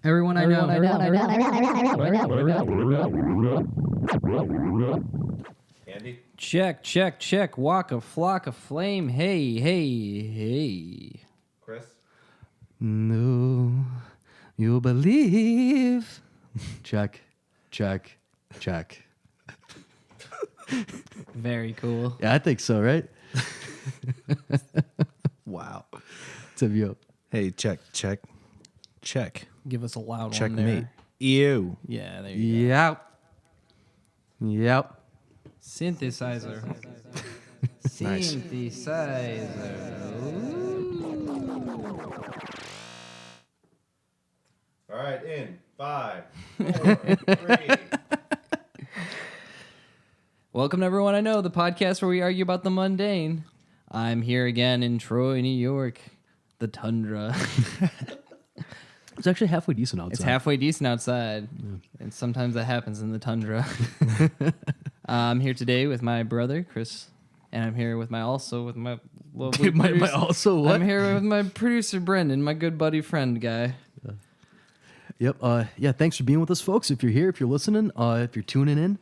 Everyone I know. Andy? Check. Walk a flock of flame. Hey. Chris? No, you believe. Check. Very cool. Yeah, I think so, right? Wow. Tip you up. Hey, check. Give us a loud one Checkmate. there. Ew. Yeah, there you go. Yep. Synthesizer. Nice. Synthesizer. All right, in 5, 4, 3. Welcome to Everyone I Know, the podcast where we argue about the mundane. I'm here again in Troy, New York, the tundra. It's actually halfway decent outside. It's halfway decent outside, and sometimes that happens in the tundra. I'm here today with my brother, Chris, and I'm here with my lovely my also what? I'm here with my producer, Brendan, my good buddy friend guy. Yep. Yeah, thanks for being with us, folks. If you're here, if you're listening, if you're tuning in,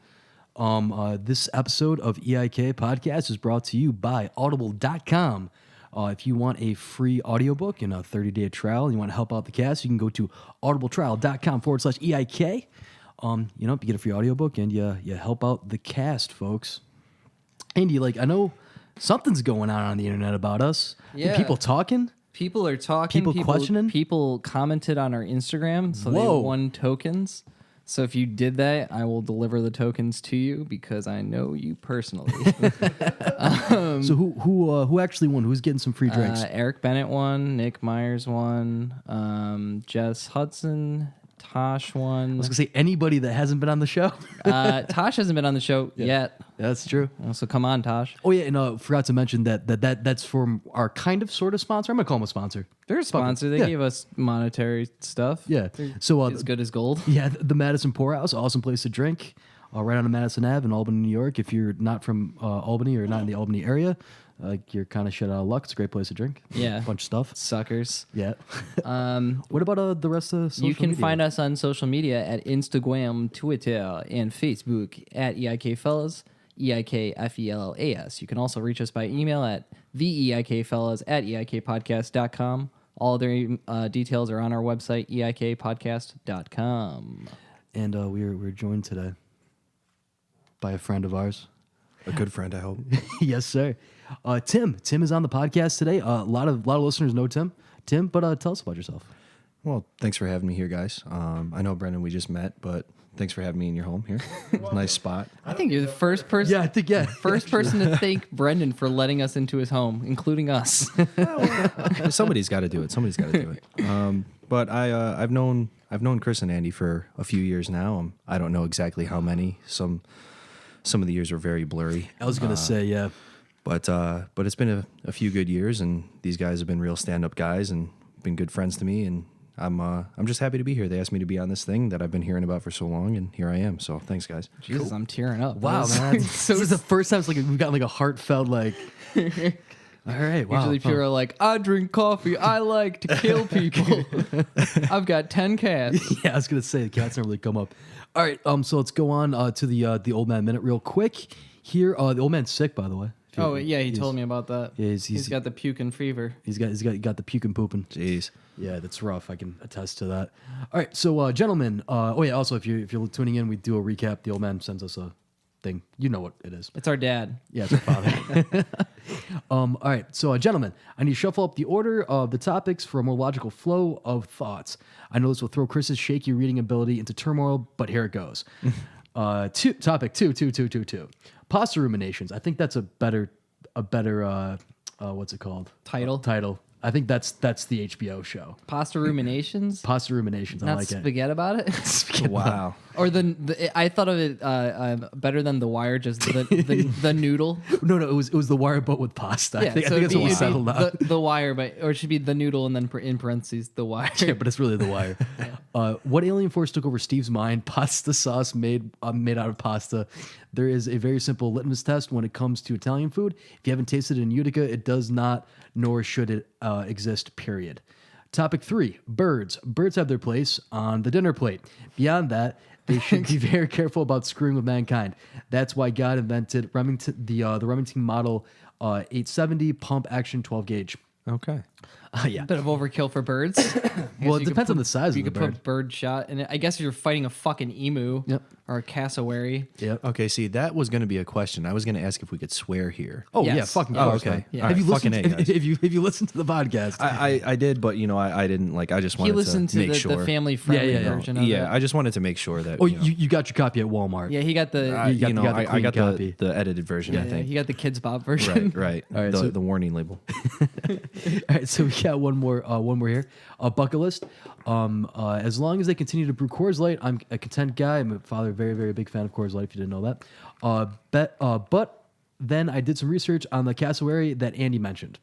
this episode of EIK Podcast is brought to you by Audible.com. If you want a free audiobook and a 30-day trial, and you want to help out the cast, you can go to audibletrial.com/EIK. You get a free audiobook and you help out the cast, folks. Andy, I know something's going on the internet about us. Yeah. People talking. People are talking. People questioning? People commented on our Instagram, so Whoa. they won tokens. So if you did that, I will deliver the tokens to you because I know you personally. So who actually won? Who's getting some free drinks? Eric Bennett won. Nick Myers won. Jess Hudson. Tosh I won. was gonna say anybody that hasn't been on the show. Tosh hasn't been on the show yet. That's true. So come on, Tosh. Oh yeah, and forgot to mention that's from our kind of sort of sponsor. I'm gonna call them a sponsor. They're a sponsor. They Yeah. gave us monetary stuff. Yeah. They're So as good as gold. yeah, the Madison Pour House, awesome place to drink, right on the Madison Ave in Albany, New York. If you're not from Albany or not in the Albany area, you're kind of shit out of luck. It's a great place to drink. Yeah. Bunch of stuff. Suckers. Yeah. What about the rest of social You can media? find us on social media at Instagram, Twitter, and Facebook at EIKFellas, EIKFELLAS. You can also reach us by email at theeikfellas@eikpodcast.com. All other details are on our website, eikpodcast.com. And we're joined today by a friend of ours. A good friend, I hope. Yes, sir. Tim is on the podcast today. A lot of listeners know Tim, but tell us about yourself. Well, thanks for having me here, guys. I know, Brendan, we just met, but thanks for having me in your home here. It's a nice spot. I think you're the first person. Yeah, I think First person to thank Brendan for letting us into his home, including us. Somebody's got to do it. But I've known Chris and Andy for a few years now. I don't know exactly how many. Some of the years are very blurry. I was gonna say, yeah. But it's been a few good years, and these guys have been real stand-up guys and been good friends to me, and I'm just happy to be here. They asked me to be on this thing that I've been hearing about for so long, and here I am. So thanks, guys. Jesus, I'm tearing up. Wow, man. This is the first time we've gotten a heartfelt all right, wow. Usually people are like, I drink coffee. I like to kill people. I've got 10 cats. Yeah, I was gonna say the cats never really come up. All right, so let's go on to the old man minute real quick. Here, the old man's sick, by the way. Oh yeah, he told me about that. Yeah, he's got the puking fever. He's got the puke and pooping. Jeez. Yeah, that's rough. I can attest to that. All right, so gentlemen. Also, if you're tuning in, we do a recap. The old man sends us a thing. You know what it is. It's our dad. Yeah, it's our father. All right, so gentlemen, I need to shuffle up the order of the topics for a more logical flow of thoughts. I know this will throw Chris's shaky reading ability into turmoil, but here it goes. Topic two. Pasta ruminations. I think that's a better what's it called? Title. I think that's the HBO show. Pasta ruminations. Pasta ruminations. I Not like it. spaghetti about it. Wow. Or I thought of it better than The Wire, just the noodle. No, it was the Wire, but with pasta. Yeah, I think so that's what we settled on. The Wire, or it should be the noodle and then in parentheses the Wire. Yeah, but it's really the Wire. What alien force took over Steve's mind? Pasta sauce made out of pasta. There is a very simple litmus test when it comes to Italian food. If you haven't tasted it in Utica, it does not, nor should it exist. Period. Topic 3, birds. Birds have their place on the dinner plate. Beyond that, they should be very careful about screwing with mankind. That's why God invented the Remington Model 870 pump action 12 gauge. Okay. Yeah. Bit of overkill for birds. Well, it depends on the size You of the could bird. put bird shot in it. I guess if you're fighting a fucking emu Yep. or a cassowary. Yep. Okay, see, that was going to be a question. I was going to ask if we could swear here. Oh yeah, Yes. fucking Oh, course, okay. man. Yeah. Have you Alright, listened? fucking A, guys. If you listened to the podcast, I did, but I didn't like. I just He wanted listened to to make sure. the family friendly Yeah, yeah, yeah. version of it. Yeah, I just wanted to make sure that. oh, you know, you got your copy at Walmart. Yeah, he got the you got- you got the I clean got copy. the edited version. I yeah, think. he got the Kids Bob version. Right. All right, The, so- the warning label. All right, so we got one more here. A bucket list. As long as they continue to brew Coors Light, I'm a content guy. I'm a father, very, very big fan of Coors Light. If you didn't know that, but then I did some research on the cassowary that Andy mentioned.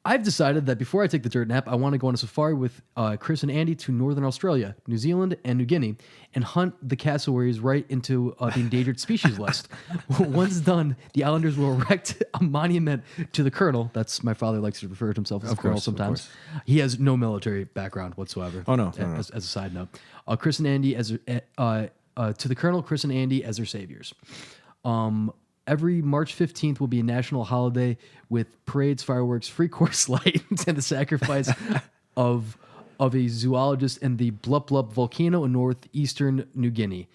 I've decided that before I take the dirt nap, I want to go on a safari with Chris and Andy to Northern Australia, New Zealand, and New Guinea, and hunt the cassowaries right into the endangered species list. Once done, the Islanders will erect a monument to the Colonel. That's my father likes to refer to himself as the Colonel course, of sometimes. He has no military background whatsoever. Oh, no. As a side note, Chris and Andy to the Colonel, Chris and Andy as their saviors. Every March 15th will be a national holiday with parades, fireworks, free course light, and the sacrifice of a zoologist in the Blup Blup volcano in northeastern New Guinea.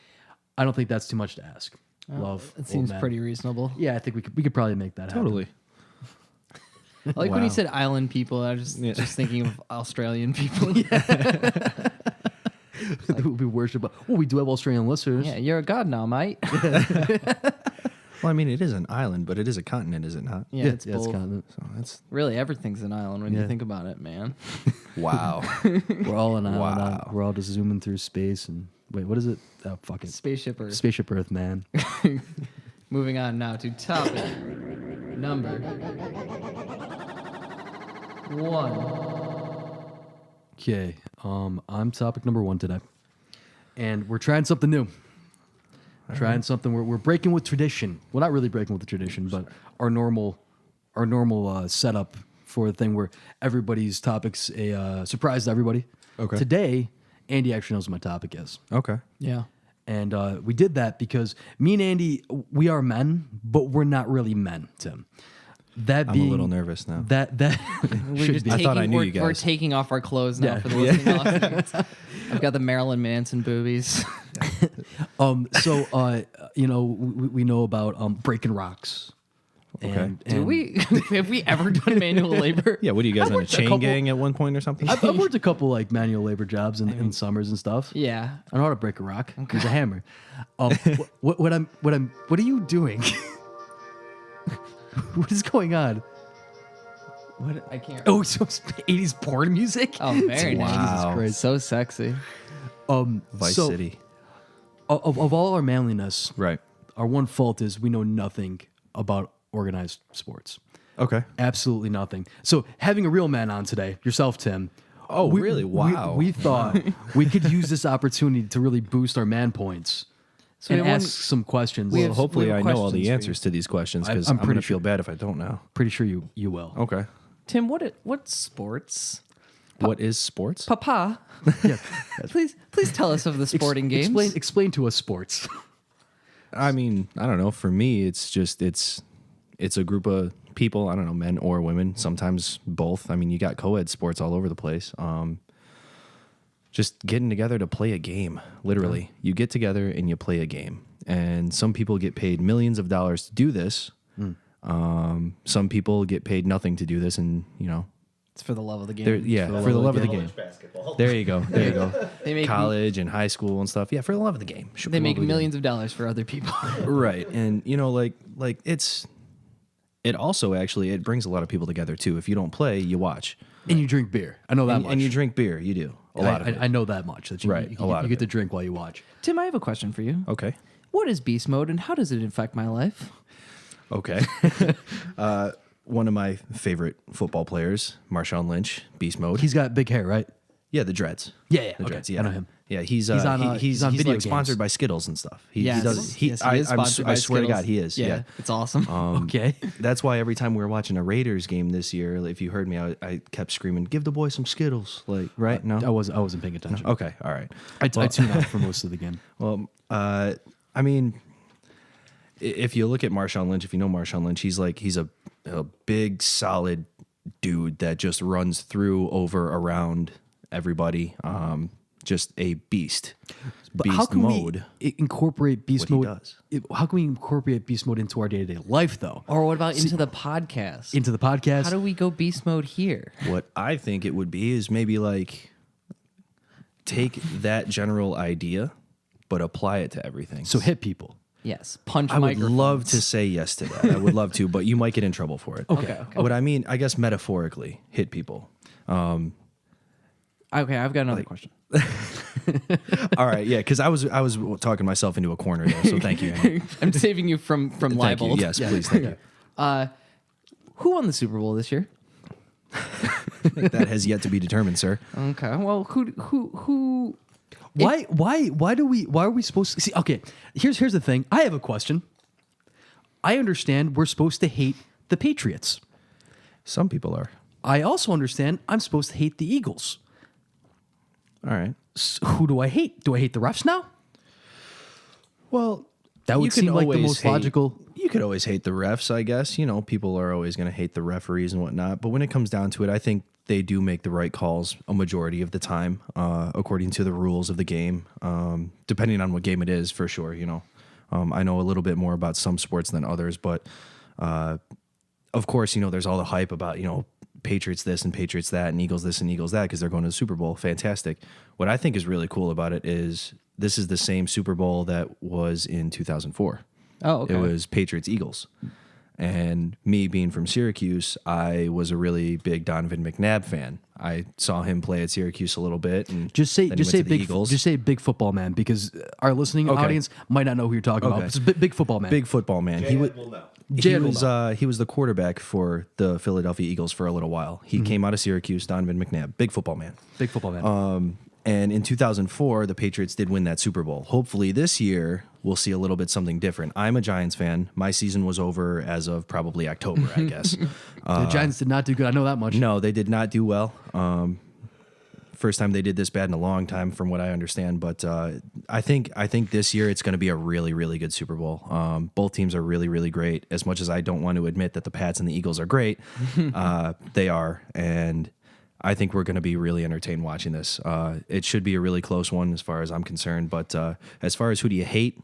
I don't think that's too much to ask. Love. It old seems man. pretty reasonable. Yeah, I think we could probably make that Totally. I like when Wow. you said island people, I was just thinking of Australian people. we worship. Well, we do have Australian listeners. Yeah, you're a god now, mate. Well, I mean, it is an island, but it is a continent, is it not? Yeah, it's it's both. continent. So that's Really, everything's an island when Yeah. you think about it, man. wow. We're all an island. Wow. We're all just zooming through space and wait, what is it? Oh, fuck it. Spaceship Earth. Spaceship Earth, man. Moving on now to topic number 1. Okay, I'm topic number 1 today, and we're trying something new. Trying something. We're breaking with tradition. Well, not really breaking with the tradition, but our normal setup for the thing where everybody's topic's a surprise to everybody. Okay. Today, Andy actually knows what my topic is, Okay. Yeah. and we did that because me and Andy, we are men, but we're not really men, Tim. That I'm being a little nervous now. That We're should just be. I thought I knew we're, you We're guys. taking off our clothes now Yeah. for the listening audience. I've got the Marilyn Manson boobies. So we know about breaking rocks. And, Do we? Have we ever done manual labor? Yeah, what are you guys on a worked a chain couple- gang at one point or something? I've worked a couple like manual labor jobs in summers and stuff. Yeah. I know how to break a rock. Use a hammer. What are you doing? What is going on? What? I can't. Oh, so it's 80s porn music? Oh, very nice. Wow. Christ. So sexy. Vice so, City. Of all our manliness, Right. our one fault is we know nothing about organized sports. Okay. Absolutely nothing. So having a real man on today, yourself, Tim. Oh, really? Wow. We thought we could use this opportunity to really boost our man points So and we have ask some questions. we Well, have- hopefully we have I know all questions the for you. answers to these questions because I'm I'm, pretty going to feel bad if I don't know. Pretty sure you will. Okay. Tim, what sports? What is sports? Papa, Yeah. please tell us of the sporting games. Explain to us sports. I mean, I don't know. For me, it's just it's a group of people. I don't know, men or women. Sometimes both. I mean, you got co-ed sports all over the place. Just getting together to play a game. Literally, you get together and you play a game. And some people get paid millions of dollars to do this. Some people get paid nothing to do this, and It's for the love of the game. for the love of the game. College basketball. There you go. There you go. They make College and high school and stuff. Yeah, for the love of the game. Sure, they for the make love of the game. millions of dollars for other people. Right. And like it also actually it brings a lot of people together too. If you don't play, you watch. And you drink beer. I know that much. And you drink beer, you do. A lot of it. I know that much. That you, Right, you, a lot you of get to it. drink while you watch. Tim, I have a question for you. Okay. What is beast mode and how does it affect my life? Okay. One of my favorite football players, Marshawn Lynch, beast mode. He's got big hair, right? Yeah, the Dreads. Yeah, The okay. Dreads. Yeah, I know him. Yeah, he's on he's video like sponsored games. by Skittles and stuff. He Yes. does. Yes, he is sponsored by I swear to Skittles. God, he is. Yeah. It's awesome. Okay. That's why every time we were watching a Raiders game this year, if you heard me, I kept screaming, "Give the boy some Skittles!" Like, right? No. I wasn't paying attention. Okay. All right. I tuned out for most of the game. Well, I mean, if you look at Marshawn Lynch, if you know Marshawn Lynch, he's a big, solid dude that just runs through, over, around everybody. Just a beast. But Beast how can mode. we incorporate beast What he mode? does. How can we incorporate beast mode into our day-to-day life, though? Or what about into the podcast? Into the podcast? How do we go beast mode here? What I think it would be is maybe like take that general idea, but apply it to everything. So hit people. Yes, punch. I would microphones. love to say yes to that. I would love to, but you might get in trouble for it. Okay. What I mean, I guess metaphorically, hit people. Okay, I've got another question. All right, yeah, because I was talking myself into a corner there, so thank you. Andy. I'm saving you from Thank libel. you. Yes, please, thank you. Who won the Super Bowl this year? That has yet to be determined, sir. Okay. Well, who? Why are we supposed to see? Okay, here's the thing. I have a question. I understand we're supposed to hate the Patriots. Some people are. I also understand I'm supposed to hate the Eagles. All right. Who do I hate? Do I hate the refs now? Well, That would you can seem like the always most hate- logical. You could always hate the refs, I guess. You know, people are always going to hate the referees and whatnot. But when it comes down to it, I think they do make the right calls a majority of the time, according to the rules of the game. Depending on what game it is, for sure. You know, I know a little bit more about some sports than others, but of course, you know, there's all the hype about, you know, Patriots this and Patriots that and Eagles this and Eagles that because they're going to the Super Bowl. Fantastic. What I think is really cool about it is this is the same Super Bowl that was in 2004. Oh, okay. It was Patriots Eagles. And me being from Syracuse, I was a really big Donovan McNabb fan. I saw him play at Syracuse a little bit. And Just say then he went to the big Eagles. just say big football man because our listening Okay. audience might not know who you're talking about. Okay. It's big football man. Big football man. Jay He was will know. he was the quarterback for the Philadelphia Eagles for a little while. He came out of Syracuse, Donovan McNabb, big football man. Big football man. And in 2004, the Patriots did win that Super Bowl. Hopefully this year, we'll see a little bit something different. I'm a Giants fan. My season was over as of probably October, I guess. The Giants did not do good. I know that much. No, they did not do well. First time they did this bad in a long time, from what I understand. But I think this year it's going to be a really, really good Super Bowl. Both teams are really, really great. As much as I don't want to admit that the Pats and the Eagles are great, they are. And I think we're going to be really entertained watching this. It should be a really close one as far as I'm concerned. But as far as who do you hate,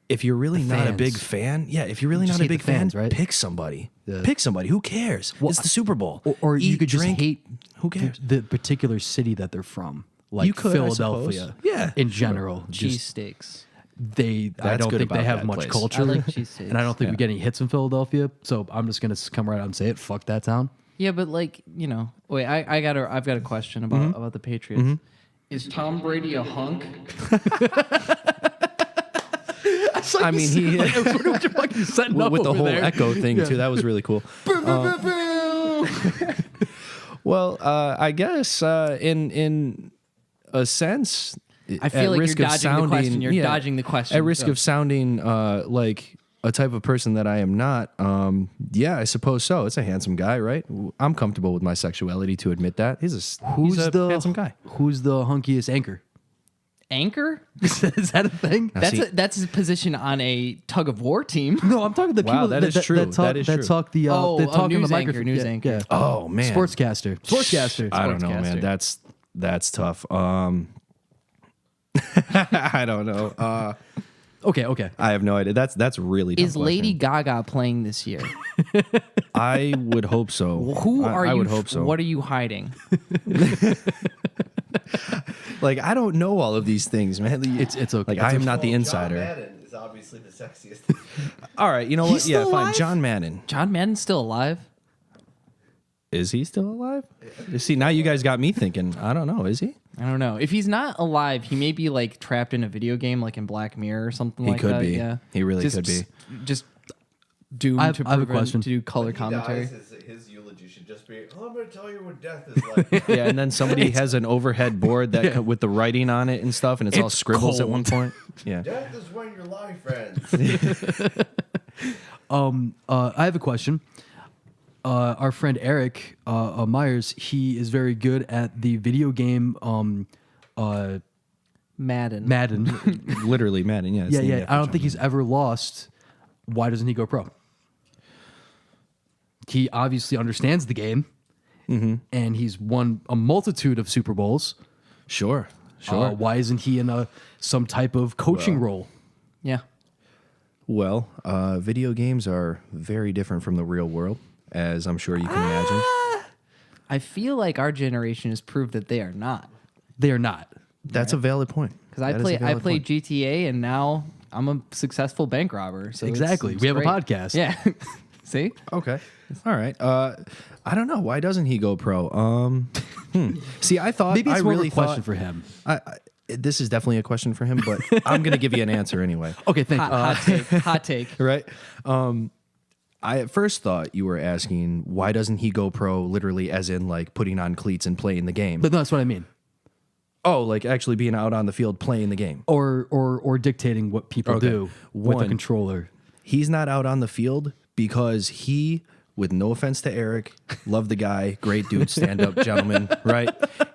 if you're really not a fans. big fan, if you're really Just not a hate the big fan, fans, right? pick somebody. Yeah. Pick somebody. Who cares? It's the Super Bowl. Or you Eat, could just drink. hate Who cares? the particular city that they're from, like You could, I Philadelphia. suppose. Yeah, in sure. general, just Cheesesteaks. I That's don't good think they about have that much place. culture, I like cheesesteaks. and I don't think we Yeah. get any hits in Philadelphia. So I'm just gonna come right out and say it. Fuck that town. Yeah, but like, you know, wait, I've got a question about the Patriots. Is Tom Brady a hunk? I mean, he what you're fucking setting up with the over whole there. echo thing too. That was really cool. Well, I guess in a sense, I feel like you're dodging the question. You're dodging the question. At risk of sounding like a type of person that I am not. Yeah, I suppose so. It's a handsome guy, right? I'm comfortable with my sexuality to admit that. He's a handsome guy. Who's the hunkiest anchor? Anchor? Is that a thing? see- That's his position on a tug of war team. No, I'm talking the Wow, people that is true. That talk, That is that true. talk the Oh, that talk on news the anchor, microphone. news Yeah, anchor. yeah. Oh man, Sportscaster. I don't know, man. Sportscaster. That's tough. I don't know. Okay. I have no idea. That's really tough Is Lady question. Gaga playing this year? I would hope so. Who are I you? would hope so. What are you hiding? Like, I don't know all of these things, man. It's okay. Like, It's I am okay. not the John insider. Madden is obviously the sexiest. All right, you know He's what? Yeah, still fine. alive? John Madden. John Madden's still alive? Is he still alive? See, now you guys got me thinking. I don't know. Is he? I don't know. If he's not alive, he may be like trapped in a video game, like in Black Mirror or something He like could that. be. Yeah, He really Just- could be. Just doomed I have a to question. do color When he commentary. dies, his eulogy should just be, "Oh, I'm going to tell you what death is like." Yeah, and then somebody has an overhead board that with the writing on it and stuff, and it's all It's scribbles at one cold. point. Yeah. Death is when your life ends. I have a question. Our friend Eric Myers, he is very good at the video game Madden. Madden. Literally Madden. Yeah. it's yeah, named yeah. after I don't John think he's Madden. ever lost. Why doesn't he go pro? He obviously understands the game, and he's won a multitude of Super Bowls. Sure. Sure. Why isn't he in some type of coaching role? Yeah. Well, video games are very different from the real world, as I'm sure you can imagine. I feel like our generation has proved that they are not. They are not. That's a valid point. Because I That is a played valid point. GTA and now I'm a successful bank robber. So Exactly. it's We have a great. podcast. Yeah. See? Okay. All right. I don't know. Why doesn't he go pro? See, I thought Maybe it's I more really of a question thought, for him. this is definitely a question for him, but I'm going to give you an answer anyway. Okay, thank you. Hot take. Hot take. Right? I at first thought you were asking why doesn't he go pro, literally as in like putting on cleats and playing the game. But no, that's what I mean. Oh, like actually being out on the field playing the game. Or dictating what people Okay. do with a One. controller. He's not out on the field because he, with no offense to Eric, love the guy, great dude, stand up gentleman, right?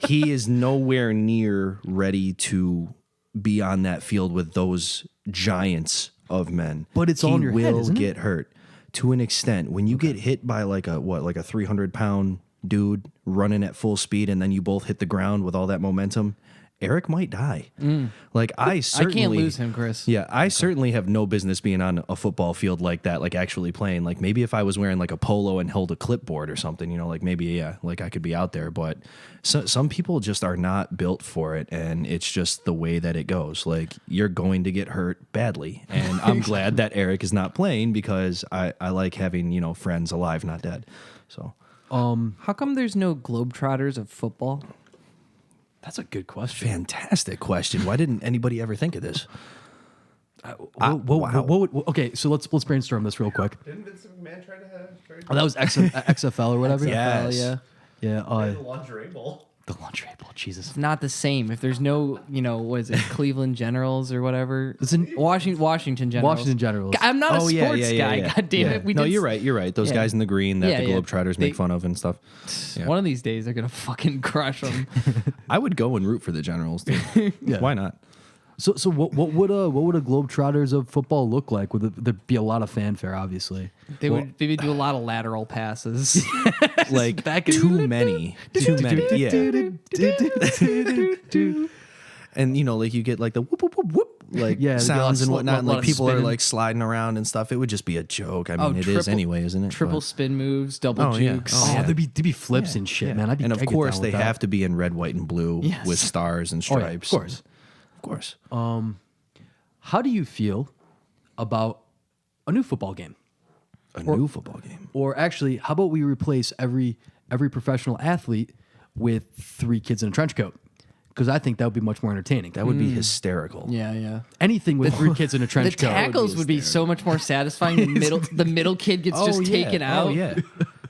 He is nowhere near ready to be on that field with those giants of men. But it's all in your He head, will isn't it? get hurt to an extent. When you get hit by like a 300-pound dude running at full speed, and then you both hit the ground with all that momentum, Eric might die. Like I certainly can't lose him, Chris. Yeah, I certainly have no business being on a football field like that, like actually playing. Like maybe if I was wearing like a polo and held a clipboard or something, like maybe like I could be out there. But some people just are not built for it, and it's just the way that it goes. Like you're going to get hurt badly, and I'm glad that Eric is not playing because I like having friends alive, not dead. So How come there's no Globetrotters of football? That's a good question. fantastic question. Why didn't anybody ever think of this? Okay, so let's brainstorm this real quick. Didn't Vince McMahon try to have Oh, that was XFL or whatever. Yes. Yeah. Yeah. the lingerie bowl? The lingerie bowl. Jesus. It's not the same. If there's no, what is it, Cleveland Generals or whatever? It's in Washington Generals. Washington Generals. I'm not a Oh, yeah, sports yeah, yeah, guy. yeah. God damn Yeah. it. We no, did you're right. You're right. Those Yeah. guys in the green that Yeah, the yeah. Globetrotters make fun of and stuff. Yeah. One of these days they're gonna fucking crush them. I would go and root for the Generals too. Yeah. Why not? So what would a Globetrotters of football look like? Would there be a lot of fanfare? Obviously. They would do a lot of lateral passes. Like too many. Yeah. And like you get like the whoop whoop whoop whoop like Yeah, they get a lot sounds of and whatnot. And lot like of people are spinning. like sliding around and stuff. It would just be a joke. I mean, it is triple- anyway, isn't it? Triple But- spin moves, double Oh, yeah. jukes. Oh, yeah. there'd be flips and shit, man. and of I'd get course down they with that. have to be in red, white, and blue Yes. with stars and Oh, yeah, stripes. of course. Of course. How do you feel about a new football game? A new football game. Or actually, how about we replace every professional athlete with 3 kids in a trench coat? Because I think that would be much more entertaining. That would be hysterical. Yeah, yeah. Anything with 3 kids in a The trench coat. tackles would be so much more satisfying. The middle kid gets just taken out. Oh yeah.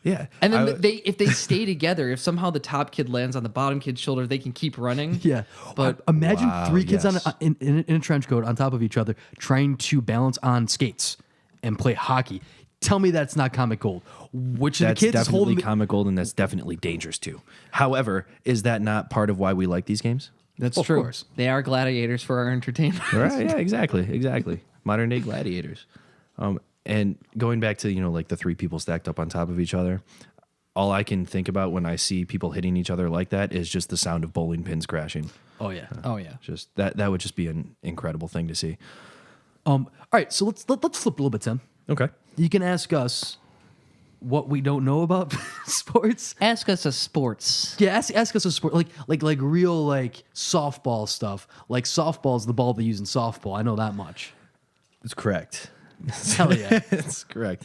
Yeah. And then if they stay together, if somehow the top kid lands on the bottom kid's shoulder, they can keep running. Yeah, But- imagine Wow, 3 kids yes. in a trench coat on top of each other trying to balance on skates and play hockey. Tell me that's not comic gold. Which of That's the kids is definitely holding? comic gold, and that's definitely dangerous too. However, is that not part of why we like these games? That's Of true. course. They are gladiators for our entertainment. Right. Yeah. Exactly. Modern day gladiators. And going back to like the 3 people stacked up on top of each other, all I can think about when I see people hitting each other like that is just the sound of bowling pins crashing. Oh yeah. Oh yeah. Just that would just be an incredible thing to see. All right, so let's flip a little bit, Tim. Okay. You can ask us what we don't know about sports. Ask us a sports. Yeah, ask us a sport like real like softball stuff. Like softball's the ball they use in softball. I know that much. It's correct. Hell yeah. It's correct.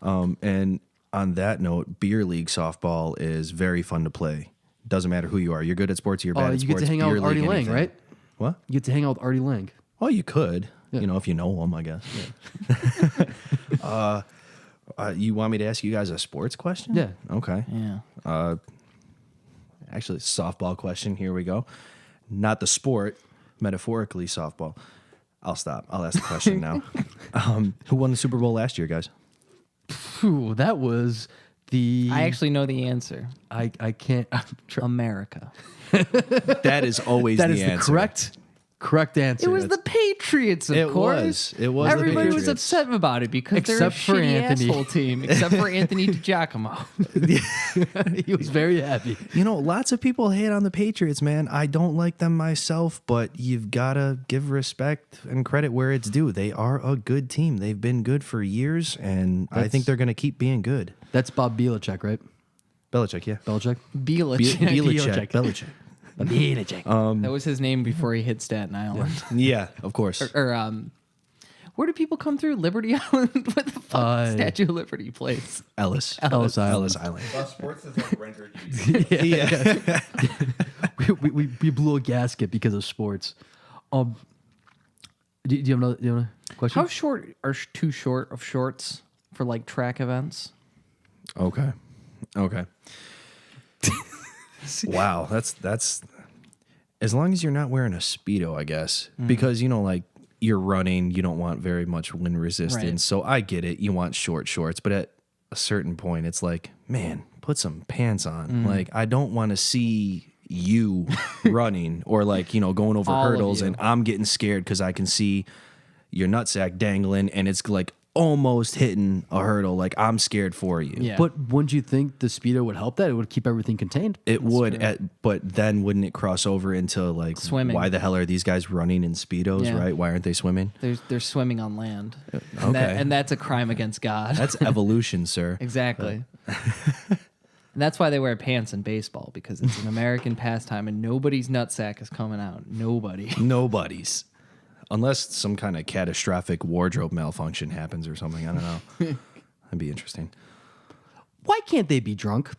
And on that note, beer league softball is very fun to play. Doesn't matter who you are. You're good at sports. You're bad at You sports. get to hang out beer with Artie league, Lang, anything. right? What? You get to hang out with Artie Lang. Well, you could. If you know him, I guess. You want me to ask you guys a sports question? Yeah. Okay. Yeah. Actually, softball question. Here we go. Not the sport, metaphorically softball. I'll stop. I'll ask the question now. Who won the Super Bowl last year, guys? Phew, that was the. I actually know the answer. I can't. America. That is always That the is answer. the correct answer. It was the Patriots, of It course. was. It was the Everybody was Patriots. upset about it because they're a Except for shitty Anthony. asshole team, except for Anthony DiGiacomo. He was very happy. You know, lots of people hate on the Patriots, man. I don't like them myself, but you've got to give respect and credit where it's due. They are a good team. They've been good for years, and I think they're going to keep being good. That's Bob Belichick, right? Belichick, yeah. Belichick. Belichick. Belichick. Belichick. Belichick. That was his name before he hit Staten Island. Yeah, of course. Or where do people come through? Liberty Island? What the fuck? Statue of Liberty place. Ellis. Ellis Island. Ellis Island. Sports is like rendered easy. Yeah. we blew a gasket because of sports. Do you have another question? How short are too short of shorts for like track events? Okay. Wow, that's as long as you're not wearing a Speedo, I guess. Because like you're running, you don't want very much wind resistance. Right. So I get it. You want short shorts, but at a certain point it's like, man, put some pants on. Like I don't want to see you running or like, going over All of hurdles you. and I'm getting scared because I can see your nutsack dangling and it's like almost hitting a hurdle. Like I'm scared for you. Yeah. But wouldn't you think the Speedo would help that? It would keep everything contained. It would, but then wouldn't it cross over into like Swimming. Why the hell are these guys running in Speedos, Yeah. right? Why aren't they swimming? They're swimming on land. Okay. And that's a crime against God. That's evolution, sir. Exactly. And that's why they wear pants in baseball, because it's an American pastime and nobody's nutsack is coming out. Nobody. Nobody's. Unless some kind of catastrophic wardrobe malfunction happens or something. I don't know. That'd be interesting. Why can't they be drunk?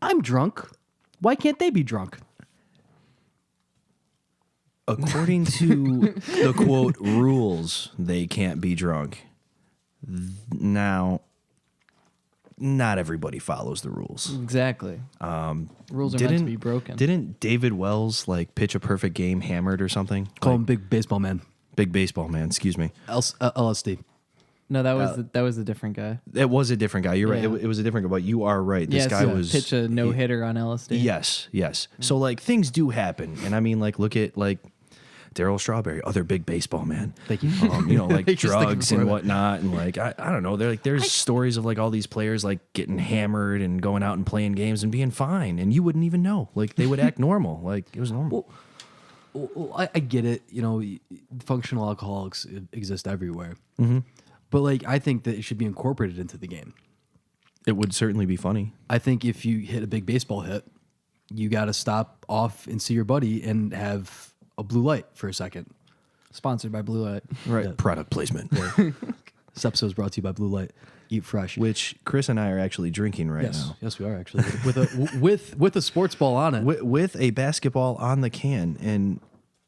I'm drunk. Why can't they be drunk? According to the quote rules, they can't be drunk. Now, not everybody follows the rules. Exactly. Rules are meant to be broken. Didn't David Wells like pitch a perfect game hammered or something? Call Like, him Big Baseball Man. big baseball man, excuse me. LSD. No, that was a different guy. It was a different guy. You're right. Yeah. It was a different guy, but you are right. This Yes, guy was pitch a no hitter on LSD. Yes. So like things do happen. And I mean like look at like Darryl Strawberry, other big baseball man. Thank you. Like Just thinking drugs before and that. whatnot, and like I don't know. There's stories of like all these players like getting hammered and going out and playing games and being fine, and you wouldn't even know. Like they would act normal, like it was normal. Well, I get it. Functional alcoholics exist everywhere. Mm-hmm. But like, I think that it should be incorporated into the game. It would certainly be funny. I think if you hit a big baseball hit, you got to stop off and see your buddy and have a blue light for a second. Sponsored by Blue Light. Right. Product placement. This episode is brought to you by Blue Light. Eat fresh. Which Chris and I are actually drinking right now. Yes, we are actually with a sports ball on it. With a basketball on the can. And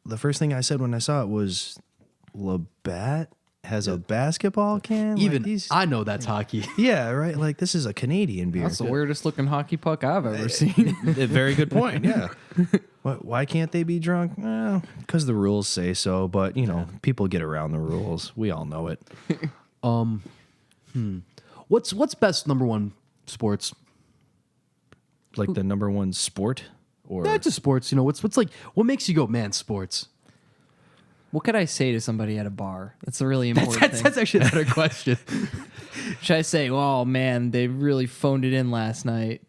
the first thing I said when I saw it was, Labatt has a basketball can? Like, Even these- I know that's hockey. Yeah, right. Like this is a Canadian beer. That's the weirdest looking hockey puck I've ever seen. A very good point. Yeah. Why can't they be drunk? Because the rules say so. But people get around the rules. We all know it. What's best number one sports? Like the number one sport, or Not just sports. What's like what makes you go, man, sports? What could I say to somebody at a bar? That's a really important thing. That's actually a better question. Should I say, "Oh man, they really phoned it in last night"?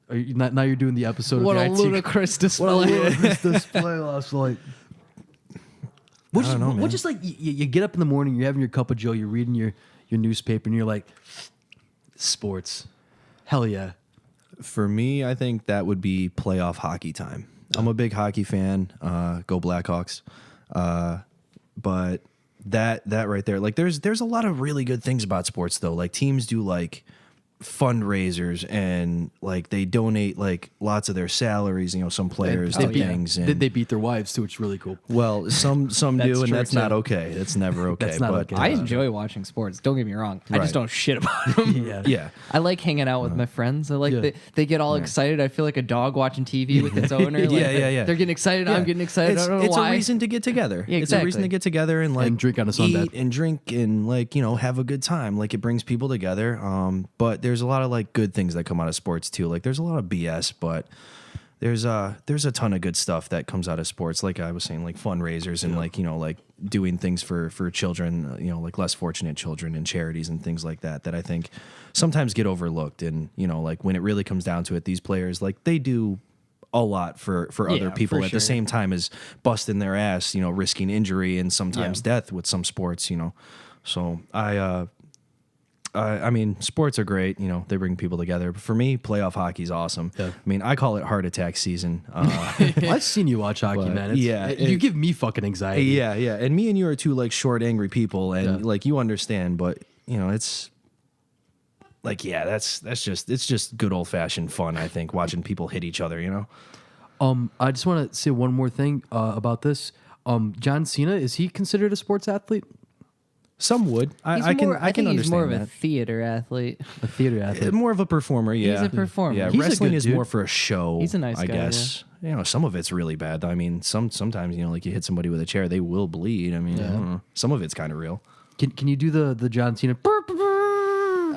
Now you're doing the episode What of a the IT. ludicrous display! What a ludicrous display last night. I don't know, man. What just like you get up in the morning, you're having your cup of Joe, you're reading your newspaper, and you're like, sports, hell yeah. For me, I think that would be playoff hockey time. I'm a big hockey fan. Go Blackhawks. But that right there, like there's a lot of really good things about sports though. Like teams do like fundraisers and like they donate like lots of their salaries, some players They to beat- things. they, And they beat their wives too, which is really cool. well, some That's do, and true, that's not too. okay. That's never okay. That's not but okay. I enjoy watching sports. Don't get me wrong. I Right. just don't shit about them. yeah. I like hanging out with my friends. I like Yeah. they get all excited. I feel like a dog watching TV with its owner. Like, Yeah. They're getting excited. I'm getting excited. I don't know It's why. a reason to get together. Yeah, It's a reason exactly. to get together and like And drink on a sunbed. eat and drink and like have a good time. Like it brings people together. But there's a lot of like good things that come out of sports too. Like there's a lot of BS, but there's a ton of good stuff that comes out of sports. Like I was saying, like fundraisers and like like doing things for children, like less fortunate children and charities and things like that. That I think sometimes get overlooked. And like when it really comes down to it, these players like they do a lot for other Yeah, people for at sure. the same time as busting their ass, risking injury and sometimes death with some sports. So I mean, sports are great. They bring people together. But for me, playoff hockey is awesome. Yeah. I mean, I call it heart attack season. I've seen you watch hockey, But, man. yeah, You give me fucking anxiety. yeah. And me and you are two like short, angry people, and like you understand. But it's like, yeah, it's just good old fashioned fun. I think watching people hit each other. I just want to say one more thing about this. John Cena, is he considered a sports athlete? Some would. I I can think he's understand more of a that. theater athlete. A theater athlete. More of a performer, yeah. a performer. Yeah, He's a wrestling good is dude. more for a show. He's a nice I guy, guess. Some of it's really bad. I mean, sometimes like you hit somebody with a chair, they will bleed. I mean, I don't know. Some of it's kind of real. Can you do the John Cena?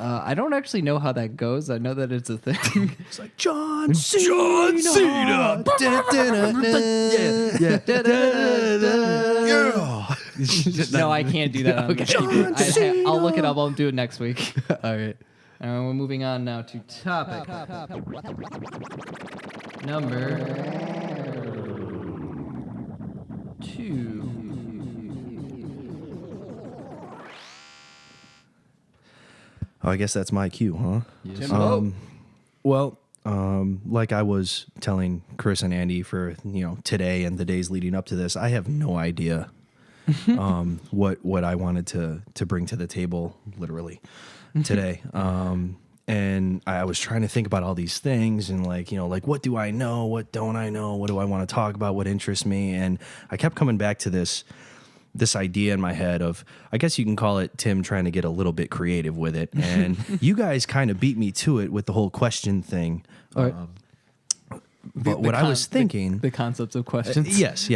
I don't actually know how that goes. I know that it's a thing. It's like John Cena. No, I can't do that. Okay. I'll look it up. I'll do it next week. All right. We're moving on now to topic number 2. Oh, I guess that's my cue, huh? Jimbo. Like I was telling Chris and Andy for today and the days leading up to this, I have no idea what I wanted to bring to the table, literally today. And I was trying to think about all these things and like what do I know, what don't I know, what do I want to talk about, what interests me, and I kept coming back to this idea in my head of, I guess you can call it Tim trying to get a little bit creative with it. And you guys kind of beat me to it with the whole question thing. All right. But what I was thinking, the concepts of questions. yes.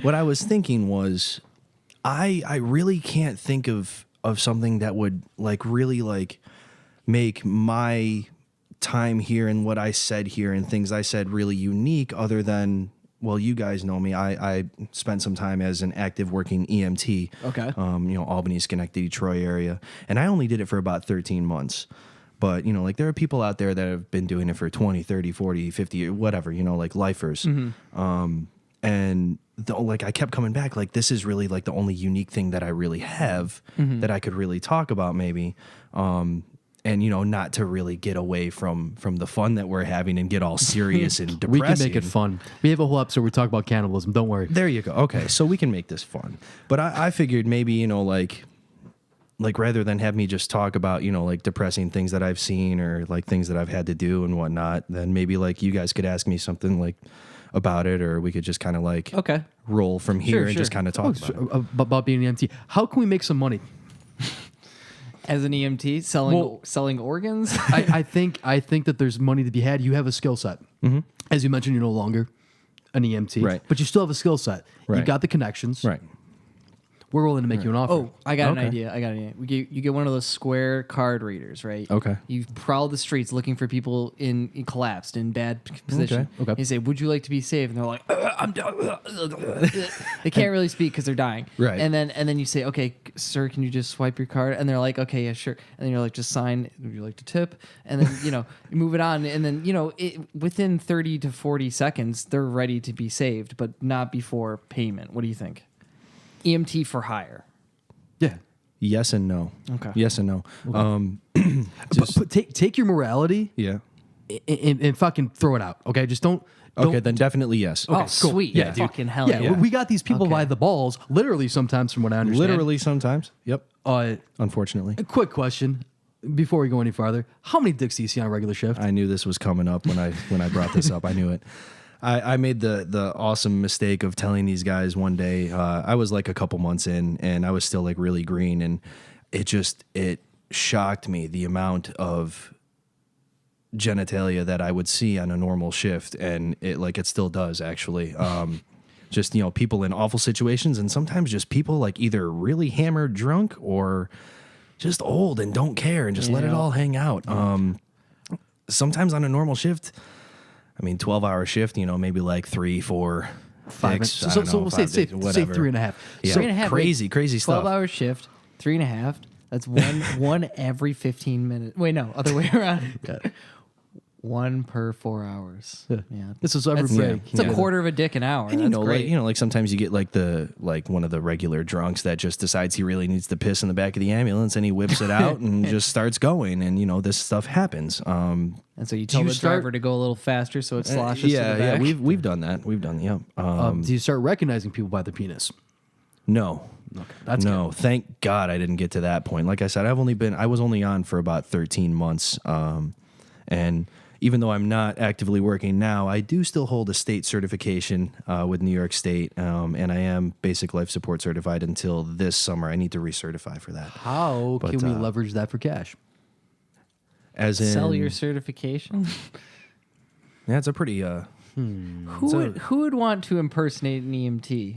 What I was thinking was, I really can't think of something that would like really like make my time here and what I said here and things I said really unique, other than, well, you guys know me. I spent some time as an active working EMT. Okay. Albany, Schenectady, Troy area. And I only did it for about 13 months. But, like there are people out there that have been doing it for 20, 30, 40, 50, whatever, like lifers. And like I kept coming back, like this is really like the only unique thing that I really have that I could really talk about maybe. And not to really get away from the fun that we're having and get all serious and depressing. We can make it fun. We have a whole episode where we talk about cannibalism. Don't worry. There you go. Okay, so we can make this fun. But I figured maybe like rather than have me just talk about like depressing things that I've seen or like things that I've had to do and whatnot, then maybe like you guys could ask me something like about it, or we could just kind of like roll from here and just kind of talk about it. About being an EMT. How can we make some money? As an EMT, selling organs. I think that there's money to be had. You have a skill set. As you mentioned, you're no longer an EMT, Right. but you still have a skill set. Right. You've got the connections. Right. We're willing to make you an offer. Oh, I got Okay. an idea. You get one of those square card readers, right? Okay. You prowl the streets looking for people in collapsed in bad position. Okay. You say, "Would you like to be saved?" And they're like, "I'm dying." They can't really speak because they're dying. Right. And then you say, "Okay, sir, can you just swipe your card?" And they're like, "Okay, yeah, sure." And then you're like, "Just sign. Would you like to tip?" And then you move it on. And then within 30 to 40 seconds, they're ready to be saved, but not before payment. What do you think? EMT for hire. Yeah. Yes and no. Okay. Yes and no. But take your morality Yeah. and fucking throw it out. Okay. Just don't. Okay, then definitely yes. Oh, sweet. Yeah, Yeah, dude. fucking hell Yeah, yeah. we got these people Okay. by the balls, literally sometimes, from what I understand. Literally sometimes. Yep. A Unfortunately. quick question: before we go any farther, how many dicks do you see on a regular shift? I knew this was coming up when I brought this up. I knew it. I made the awesome mistake of telling these guys one day. I was like a couple months in, and I was still like really green, and it shocked me the amount of genitalia that I would see on a normal shift, and it still does actually. Just, people in awful situations, and sometimes just people like either really hammered drunk or just old and don't care and just let it all hang out. Sometimes on a normal shift, 12-hour shift, maybe like 3, 4, 5. So we'll say 3.5. Yeah, 3.5. crazy stuff. 12-hour shift, 3.5. That's one every 15 minutes. Wait, no, other way around. One per 4 hours. Yeah. This is every That's, break. it's a quarter of a dick an hour. And That's great. like sometimes you get like one of the regular drunks that just decides he really needs to piss in the back of the ambulance, and he whips it out and just starts going, and this stuff happens. And so you tell the driver to go a little faster so it sloshes to the Yeah, back. we've done that. We've done Do you start recognizing people by their penis? No. Okay, that's no. good. Thank God I didn't get to that point. Like I said, I was only on for about 13 months, and even though I'm not actively working now, I do still hold a state certification with New York State, and I am basic life support certified until this summer. I need to recertify for that. How can we leverage that for cash? As in, Sell your certification. Yeah, it's a pretty. Who would want to impersonate an EMT?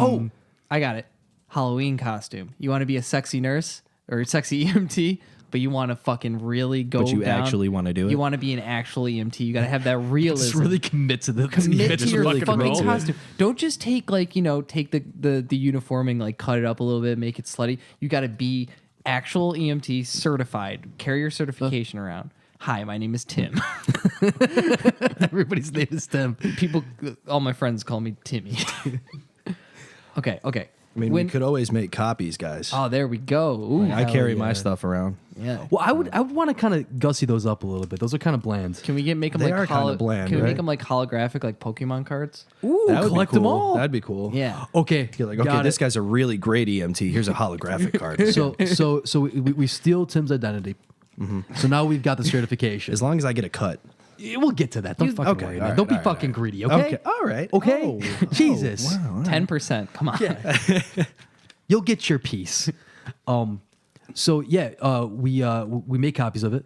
Oh, I got it. Halloween costume. You want to be a sexy nurse or a sexy EMT, but you want to fucking really go. But you down. actually want to do it. You want to be an actual EMT. You got to have that realism. Just really commit to the Commit to your fucking role. costume. Don't just take take the uniform and like cut it up a little bit, make it slutty. You got to be actual EMT certified. Carry your certification around. Hi, my name is Tim. Everybody's name is Tim. People, all my friends call me Timmy. Okay. we could always make copies, guys. Oh, there we go. Ooh, I carry my yeah. stuff around. yeah. Well, I would want to kind of gussy those up a little bit. Those are kind of bland. Can we make them They like are kinda bland, Can we right? make them like holographic, like Pokemon cards? Ooh, That would collect be cool. them all. That'd be cool. Yeah. Okay, You're like, okay, got this it. guy's a really great EMT. Here's a holographic card. So we steal Tim's identity. So now we've got the certification. As long as I get a cut. We'll get to that. Don't fucking okay, worry. all Man. right, Don't be all right, fucking all right. greedy. Okay. All right. Okay. Oh, Jesus. wow. 10%. Come on. You'll get your piece. So yeah, we make copies of it.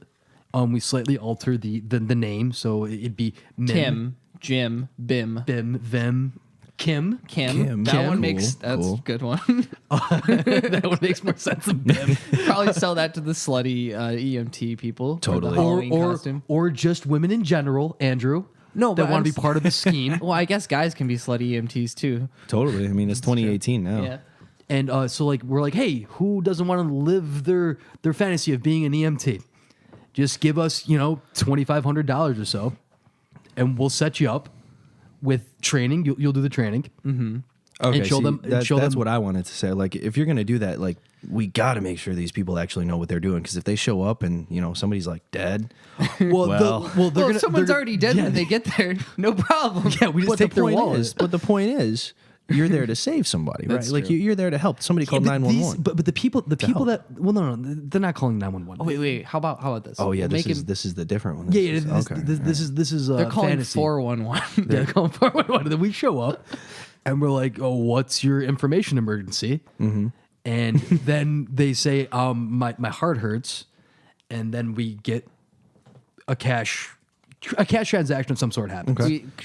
We slightly alter the name, so it'd be Mim, Tim, Jim, Bim, Bim, Vim, Kim. Kim. That Kim. one makes Cool, that's cool. a good one. That one makes more sense than Bim. Probably sell that to the slutty EMT people. for the Totally. Halloween costume. or just women in general, Andrew. No, that but want I'm to be part of the scheme. Well, I guess guys can be slutty EMTs too. Totally. I mean, it's 2018 now. Yeah. And so like we're like, hey, who doesn't want to live their fantasy of being an EMT? Just give us, $2,500 or so, and we'll set you up with training. You'll do the training. Mm-hmm. Okay, And show them- and show that's them- what I wanted to say. Like, if you're going to do that, like, we got to make sure these people actually know what they're doing. Because if they show up and, somebody's like dead, Well, Well, if someone's already dead yeah, when they get there, no problem. Yeah, we just but take their the point wallet. but the point is, you're there to save somebody, right? That's Like, true. you're there to help. Somebody called but 911. But the people help. that no, they're not calling 911. Oh, wait. How about this? Oh, yeah, We'll this is the different one. Yeah, This is- this is They're calling fantasy. 411. Yeah, they're calling 411. Then we show up, and we're like, "Oh, what's your information emergency?" Mm-hmm. And then they say, my heart hurts," and then we get a cash transaction of some sort happens.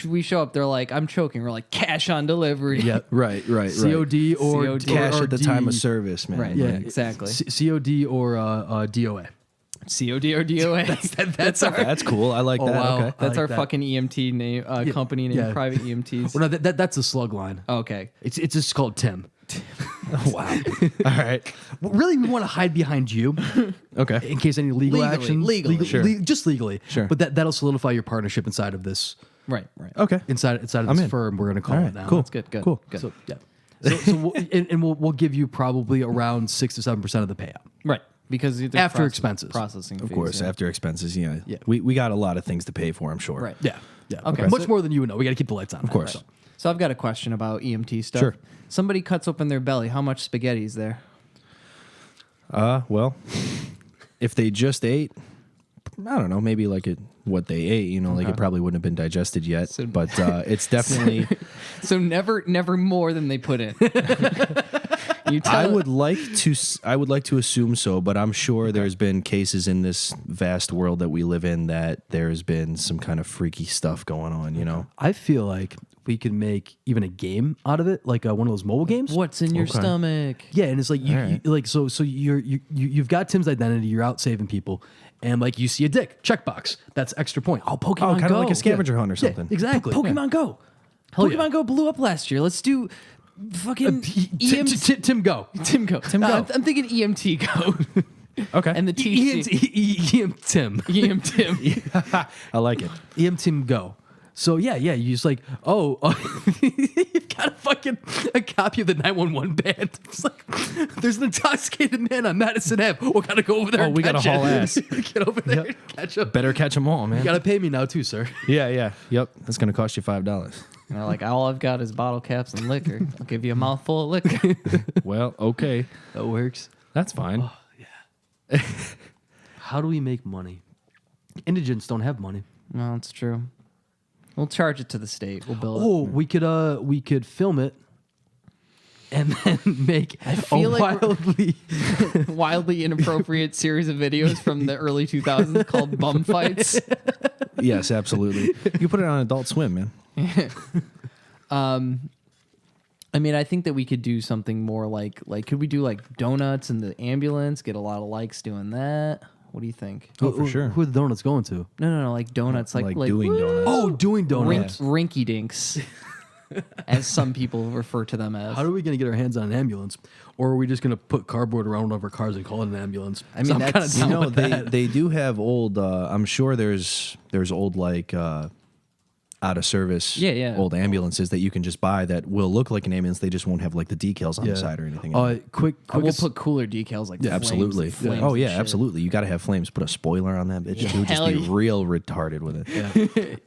We show up. They're like, "I'm choking." We're like, "Cash on delivery." Yeah, Right. COD or COD. Cash or at the D- time of service, man. Right. Yeah, Like, exactly. COD or DOA. COD or DOA. That's our That's cool. I like Oh, that. wow. Okay. that's like our that. fucking EMT name, company name, yeah. private EMTs. Well, no, that's a slug line. Okay. It's just called Tim. Wow. All right. Well, really, we want to hide behind you Okay. in case any legal Legally, actions. legally. Sure. Just legally. Sure. But that'll solidify your partnership inside of this Right. Okay. inside of I'm this in. firm. We're gonna call All it right, now. cool. That's good. Good. Cool. Good. So yeah. So we'll give you probably around 6 to 7% of the payout. Right. Because there's After expenses. processing Of fees, course, yeah. after expenses, yeah. Yeah. We got a lot of things to pay for, I'm sure. Right. Yeah. Yeah. Okay. Much So- more than you would know. We got to keep the lights on. Of course. So I've got a question about EMT stuff. Sure. Somebody cuts open their belly. How much spaghetti is there? Well, if they just ate, I don't know, maybe like what they ate, you know, like it probably wouldn't have been digested yet, but it's definitely. So never more than they put in. I would like to assume so, but I'm sure there's been cases in this vast world that we live in that there's been some kind of freaky stuff going on, you know. I feel like we could make even a game out of it, like one of those mobile games. What's in your stomach? Yeah, and it's like you like so you've got Tim's identity. You're out saving people, and like you see a dick checkbox. That's extra point. Oh, Pokemon kind Go, of like a scavenger hunt or something. Yeah, exactly. Pokemon Go. Hell Pokemon yeah. Go blew up last year. Let's do fucking Tim Go. Tim Go. I'm thinking EMT Go. Okay. And the TC. Tim. Tim. I like it. Tim Go. So yeah, you just like, you've got a copy of the 911 band. It's like, there's an intoxicated man on Madison Ave. We gotta go over there. And we catch gotta haul him. ass. Get over there and catch up. Better catch them all, man. You gotta pay me now too, sir. Yeah. Yep. That's gonna cost you $5. And they're like, all I've got is bottle caps and liquor. I'll give you a mouthful of liquor. Well, okay. That works. That's fine. How do we make money? Indigents don't have money. No, it's true. We'll charge it to the state. We'll bill it. Oh, we could film it and then make feel a like wildly Wildly inappropriate series of videos from the early 2000s called Bum Fights. Yes, absolutely. You put it on Adult Swim, man. I mean, I think that we could do something more like could we do like donuts in the ambulance? Get a lot of likes doing that. What do you think? Oh, for sure. Who are the donuts going to? No, like donuts, like doing donuts. Oh, doing donuts. rinky dinks, as some people refer to them as. How are we going to get our hands on an ambulance? Or are we just going to put cardboard around one of our cars and call it an ambulance? I mean, I'm that's- kind of down You know, with that. they do have old. I'm sure there's old like out of service. Yeah. Old ambulances that you can just buy that will look like an ambulance. They just won't have like the decals on the side or anything. Quick, We'll put cooler decals like flames absolutely. and flames Oh and yeah, shit. absolutely. You got to have flames. Put a spoiler on that bitch too. Just Hell be yeah. real retarded with it.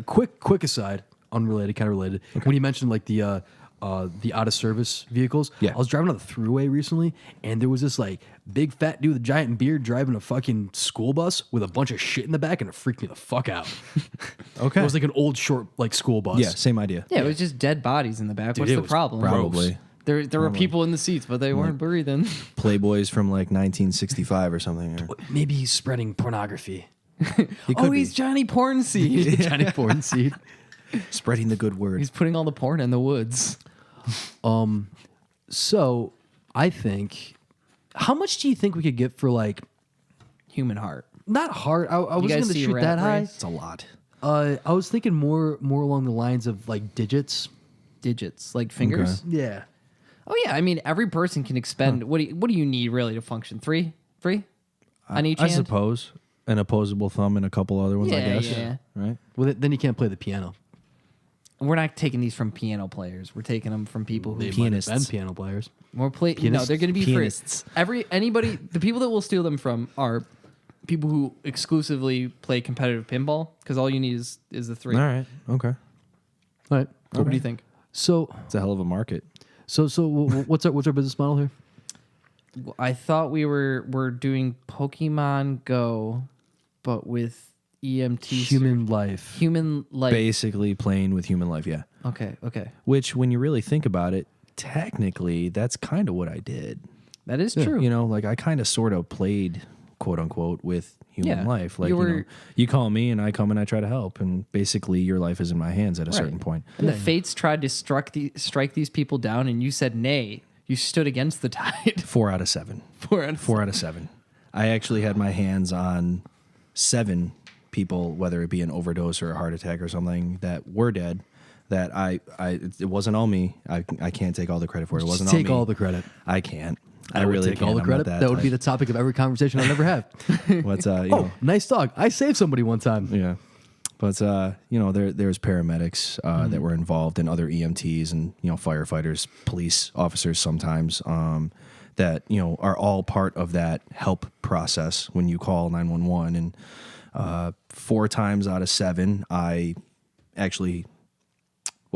Quick aside, unrelated, kind of related. When you mentioned like the out of service vehicles, Yeah. I was driving on the thruway recently, and there was this like big fat dude with a giant beard driving a fucking school bus with a bunch of shit in the back, and it freaked me the fuck out. Okay. It was like an old short like school bus. Yeah, same idea. Yeah, it was just dead bodies in the back. What's it the was problem? Probably. There were people in the seats, but they weren't breathing. Playboys from like 1965 or something. Or, Maybe he's spreading pornography. Oh, he's Johnny Porn Seed. Johnny Porn Seed. spreading the good word. He's putting all the porn in the woods. So I think, how much do you think we could get for like Human heart. not heart? I wasn't guys going to see shoot Rat that high. Race? It's a lot. I was thinking more along the lines of like digits. Digits, like fingers. Yeah. Oh yeah, I mean every person can expend. What do you need really to function? Three on each I hand. suppose an opposable thumb and a couple other ones. I Yeah, guess. yeah. Right. Well, then you can't play the piano. We're not taking these from piano players. We're taking them from people who They might have Pianists. been piano players. more play. No, Pianists? they're going to be Pianists. free. Anybody, the people that we'll steal them from are people who exclusively play competitive pinball because all you need is the three. All right. Okay. All right. What do you think? So It's a hell of a market. what's our business model here? I thought we're doing Pokemon Go, but with EMT Human life. human like. Basically playing with human life. Yeah. Okay. Which, when you really think about it, technically, that's kind of what I did. That is true. You know, like I kind of sort of played, quote unquote, with human Yeah. life. Like, You you, know, were- you call me and I come and I try to help. And basically, your life is in my hands at a certain point. And the fates tried to strike these people down, and you said nay. You stood against the tide. 4 out of 7. 4 out of 4 out of 7. I actually had my hands on 7 people, whether it be an overdose or a heart attack or something, that were dead. That it wasn't all me. I can't take all the credit for it. It wasn't Take all me. all the credit. I can't. I would really take can't. all the I'm not credit. That would be the type. topic of every conversation I'll ever have. What's you Oh, know, nice dog. I saved somebody one time. yeah. But you know, there's paramedics that were involved, and other EMTs, and you know, firefighters, police officers sometimes that you know are all part of that help process when you call 911. And 4 times out of 7, I actually,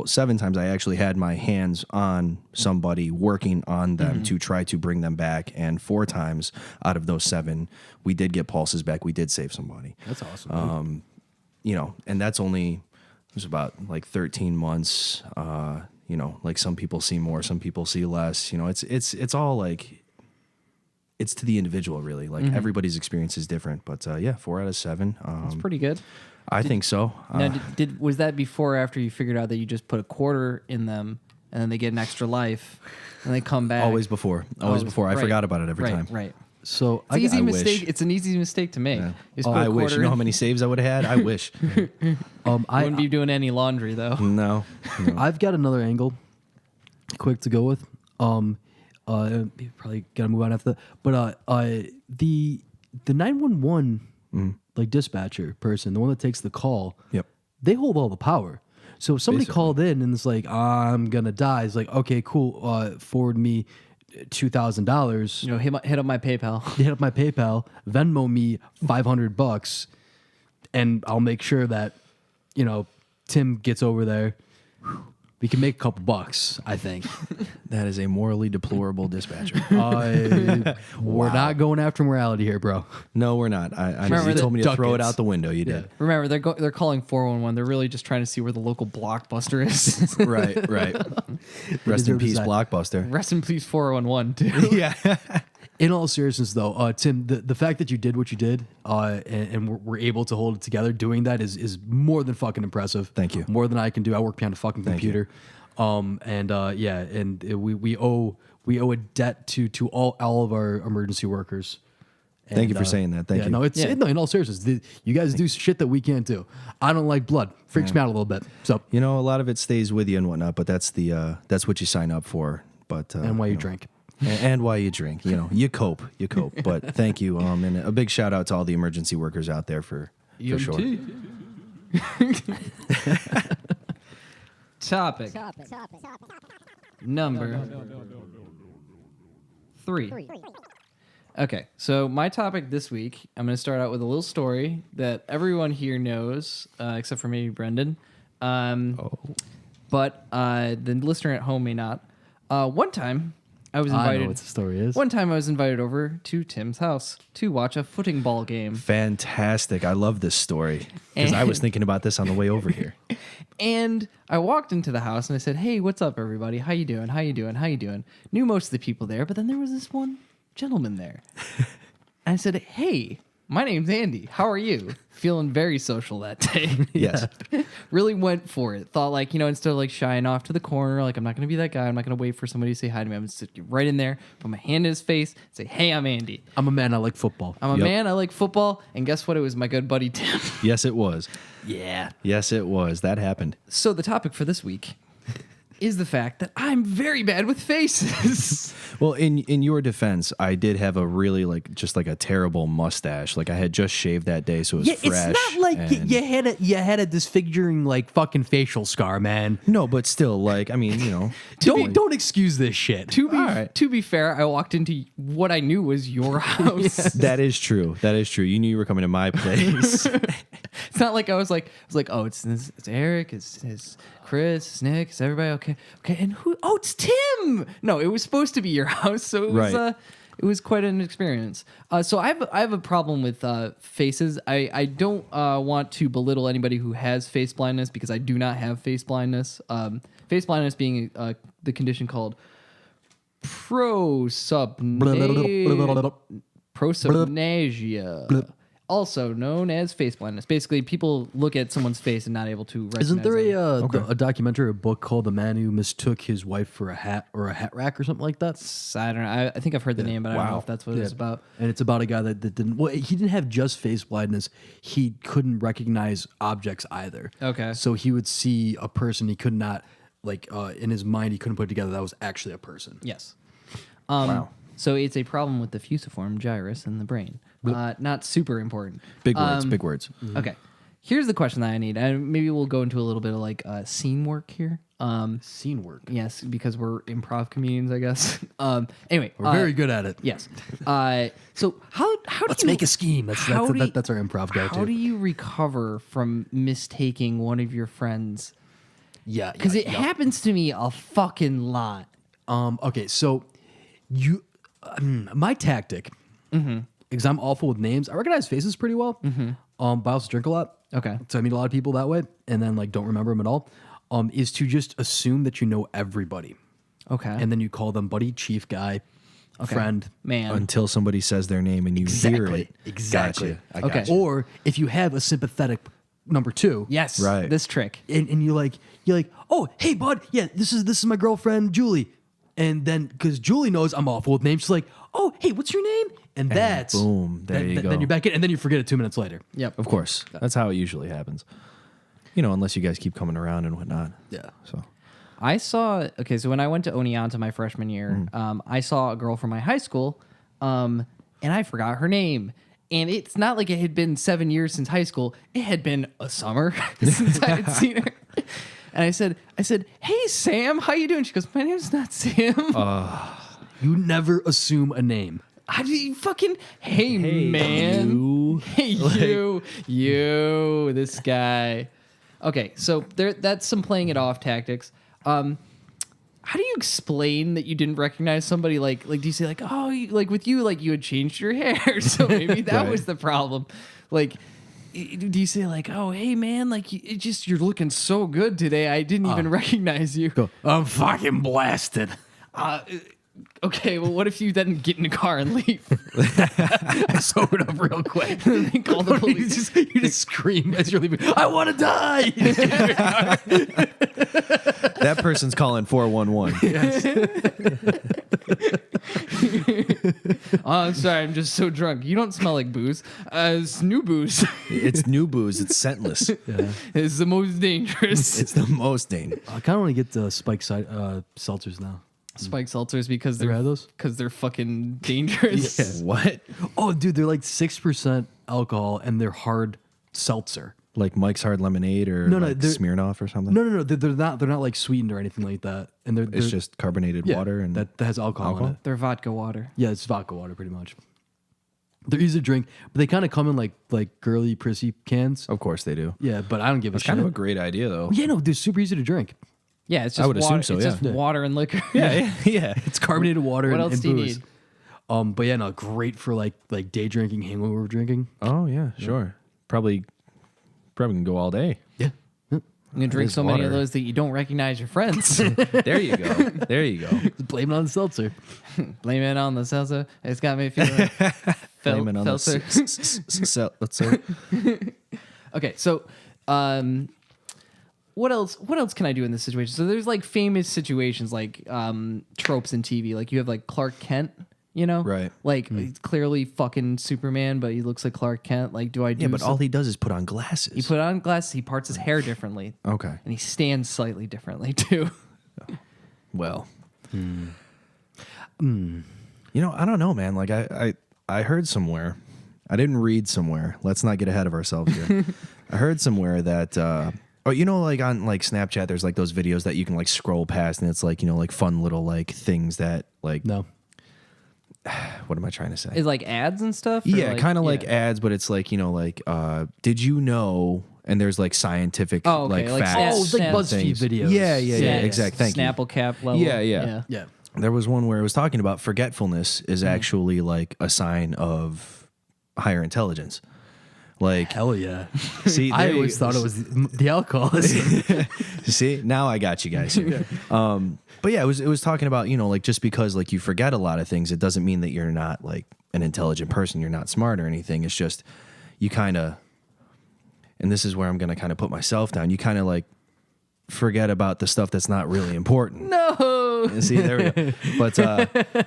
7 times I actually had my hands on somebody working on them to try to bring them back. And 4 times out of those 7, we did get pulses back. We did save somebody. That's awesome. You know, and that's only, it was about like 13 months. You know, like some people see more, some people see less. You know, it's all like, it's to the individual, really. Like everybody's experience is different. But yeah, 4 out of 7. That's pretty good. I think so. Now, was that before or after you figured out that you just put a quarter in them and then they get an extra life and they come back? Always before. Always before. I forgot about it every time. Right. So It's an easy I mistake. wish. It's an easy mistake to make. Yeah. Just put a I wish. quarter You know how in. many saves I would have had? I wish. I wouldn't be doing any laundry though. No. I've got another angle, quick to go with. Probably gotta move on after that. But the 911 like dispatcher person, the one that takes the call, Yep. they hold all the power. So if somebody Basically. called in and it's like, I'm gonna die, it's like, okay, cool, forward me $2,000. You know, hit up my PayPal. Hit up my PayPal, Venmo me $500, and I'll make sure that, you know, Tim gets over there. We can make a couple bucks, I think. That is a morally deplorable dispatcher. We're not going after morality here, bro. No, we're not. Remember You the told me to throw it ducats. out the window. You did. Remember, they're calling 411. They're really just trying to see where the local Blockbuster is. Right, right. Rest in deserve peace, that. Blockbuster. Rest in peace, 411 too. Yeah. In all seriousness, though, Tim, the fact that you did what you did and we're able to hold it together doing that is more than fucking impressive. Thank you. More than I can do. I work behind a fucking Thank you. computer. We owe a debt to all of our emergency workers. Thank you for saying that. Thank you. No, in all seriousness, you guys do shit that we can't do. I don't like blood. Freaks me out a little bit. So You know, a lot of it stays with you and whatnot, but that's what you sign up for. But and why you know, drink. and why you drink. You know, you cope. But thank you. And a big shout out to all the emergency workers out there for sure. Topic number 3. Okay, so my topic this week, I'm going to start out with a little story that everyone here knows, except for maybe Brendan. But the listener at home may not. One time, I was I invited. know what the story is. One time, I was invited over to Tim's house to watch a footing ball game. Fantastic. I love this story because I was thinking about this on the way over here. And I walked into the house and I said, "Hey, what's up, everybody? How you doing? How you doing? How you doing?" Knew most of the people there, but then there was this one gentleman there. And I said, "Hey, my name's Andy. How are you?" Feeling very social that day. Yes. Really went for it. Thought like, instead of like shying off to the corner, like I'm not going to be that guy. I'm not going to wait for somebody to say hi to me. I'm going to sit right in there, put my hand in his face, say, "Hey, I'm Andy. I'm a man. I like football. I'm a Yep. man. I like football." And guess what? It was my good buddy Tim. Yes, it was. Yeah. Yes, it was. That happened. So the topic for this week is the fact that I'm very bad with faces. Well, in your defense, I did have a really just a terrible mustache. Like I had just shaved that day, so it was Yeah, fresh. it's not like and- you had a disfiguring like fucking facial scar, man. No, but still, Don't excuse this shit. To be fair, I walked into what I knew was your house. that is true. That is true. You knew you were coming to my place. It's not like I was like, "Oh, it's Eric, it's Chris, it's Nick, it's everybody." Okay, and who? Oh, it's Tim. No, it was supposed to be your house, so it was Right. it was quite an experience. So I have a problem with faces. I don't want to belittle anybody who has face blindness because I do not have face blindness. Face blindness being the condition called prosopagnosia, also known as face blindness. Basically, people look at someone's face and not able to recognize Isn't there them. a documentary, a book called "The Man Who Mistook His Wife for a Hat" or a hat rack or something like that? I don't know. I think I've heard the name, but I don't know Wow. if that's what it was about. And it's about a guy that didn't. Well, he didn't have just face blindness. He couldn't recognize objects either. Okay. So he would see a person he could not in his mind he couldn't put together that was actually a person. Yes. Wow. So it's a problem with the fusiform gyrus in the brain. Not super important. Big words. Big words. Okay. Here's the question that I need. And maybe we'll go into a little bit of scene work here. Scene work. Yes, because we're improv comedians, I guess. Anyway. We're very good at it. Yes. So how Let's do you make a scheme. That's our improv go-to. How do you recover from mistaking one of your friends Yeah, because it happens to me a fucking lot. Okay, so my tactic, because I'm awful with names, I recognize faces pretty well. But I also drink a lot. Okay. So I meet a lot of people that way, and then like don't remember them at all. Is to just assume that you know everybody, Okay. and then you call them buddy, chief, guy, friend. Man. Until somebody says their name and you hear it. Exactly. Gotcha. I Okay. gotcha. Or if you have a sympathetic number two, Yes. Right. This trick. and you're like, oh, hey, bud, yeah, this is my girlfriend Julie, and then because Julie knows I'm awful with names, she's like, oh, hey, what's your name? And that's boom, there you go. Then you're back in, and then you forget it 2 minutes later. Yep. Of course. That's how it usually happens. You know, unless you guys keep coming around and whatnot. Yeah. So I saw. Okay, so when I went to Oneonta my freshman year, I saw a girl from my high school, and I forgot her name. And it's not like it had been 7 years since high school. It had been a summer since I had seen her. And I said, "Hey Sam, how you doing?" She goes, "My name's not Sam." You never assume a name. I do fucking hey man, you. hey you, this guy. Okay, so that's some playing it off tactics. How do you explain that you didn't recognize somebody? Like do you say like, oh, like with you, like you had changed your hair, so maybe that Right. was the problem? Like, do you say like, oh, hey man, like you're looking so good today, I didn't even recognize you. I'm fucking blasted. Okay, well, what if you then get in a car and leave? I sobered up real quick. They call the police. you just scream as you're leaving. I want to die. That person's calling 411. Oh, I'm sorry, I'm just so drunk. You don't smell like booze. It's new booze. It's new booze. It's scentless. It's the most dangerous. It's the most dangerous. I kind of want to get the spike side seltzers now. Spike seltzers because Ever had those? they're fucking dangerous. What? Oh, dude, they're like 6% alcohol and they're hard seltzer. Like Mike's Hard Lemonade or No, like they're- Smirnoff or something? No, they're not. They're not like sweetened or anything like that. And they're It's just carbonated water and that has alcohol, in it. They're vodka water. Yeah, it's vodka water pretty much. They're easy to drink, but they kind of come in like girly, prissy cans. of course they do. Yeah, but I don't give a It's shit. kind of a great idea though. Yeah, no, they're super easy to drink. Yeah, it's just I would assume water. so, It's yeah. just water and liquor. Yeah. It's carbonated water What and, else and do you booze. need? But yeah, no, great for like day drinking, hangover drinking. Oh yeah, sure. Probably can go all day. Yeah. You can drink is so many of water. those that you don't recognize your friends. There you go. There you go. Blame it on the seltzer. Blame it on the salsa. It's got me feeling. Blame it on the Felser. let's say. Okay, so what else can I do in this situation? So there's like famous situations like tropes in TV. Like you have like Clark Kent, you know? Right. Like he's clearly fucking Superman, but he looks like Clark Kent. Like do I do Yeah, but all some- he does is put on glasses. he put on glasses, he parts his hair differently. Okay. And he stands slightly differently too. Well. You know, I don't know, man. Like I heard somewhere. I didn't read somewhere. Let's not get ahead of ourselves here. I heard somewhere that oh, you know, like on like Snapchat, there's like those videos that you can like scroll past, and it's like, you know, like fun little like things that like No. what am I trying to say? Is like ads and stuff? Or Yeah, kind of like yeah. ads, but it's like, you know, like did you know? And there's like scientific Oh, okay, like like facts. Snap- Oh, it's like Snap BuzzFeed things. videos. Yeah, exactly. Thank you. Snapple cap level. Yeah, yeah. Yeah. There was one where it was talking about forgetfulness is Mm-hmm. actually like a sign of higher intelligence. Like, Hell yeah. see, I there you- always thought it was the alcoholism. See, now I got you guys. Here. But yeah, it was talking about, you know, like just because like you forget a lot of things, it doesn't mean that you're not like an intelligent person. You're not smart or anything. It's just you kind of, and this is where I'm going to kind of put myself down. You kind of like forget about the stuff that's not really important. No. See, there we go. But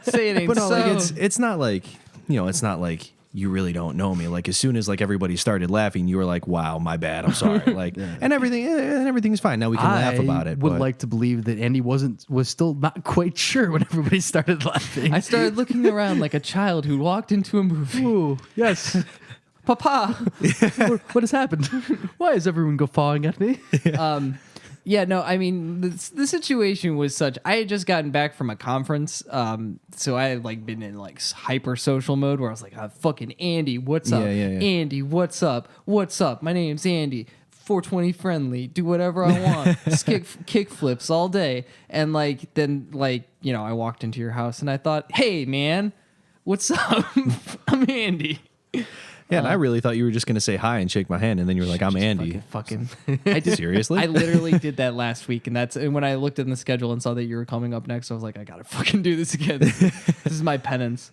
Say it ain't but no, so. like it's not like, you know, it's not like you really don't know me. Like as soon as like everybody started laughing, you were like, "Wow, my bad. I'm sorry." Like and everything's fine. Now we can laugh about it. Would but like to believe that Andy was still not quite sure when everybody started laughing. I started looking around like a child who walked into a movie. Ooh, yes. Papa. What has happened? Why is everyone guffawing at me? Yeah, no, I mean, the situation was such. I had just gotten back from a conference, so I had like been in like hyper social mode where I was like, fucking Andy, what's up? Yeah. Andy, what's up? What's up? My name's Andy. 420 friendly, do whatever I want, kick flips all day. And like, then like, you know, I walked into your house and I thought, hey man, what's up? I'm Andy. Yeah, and I really thought you were just going to say hi and shake my hand, and then you were like, I'm Andy. Fucking I did, Seriously? I literally did that last week, and when I looked in the schedule and saw that you were coming up next, I was like, I gotta fucking do this again. This is my penance.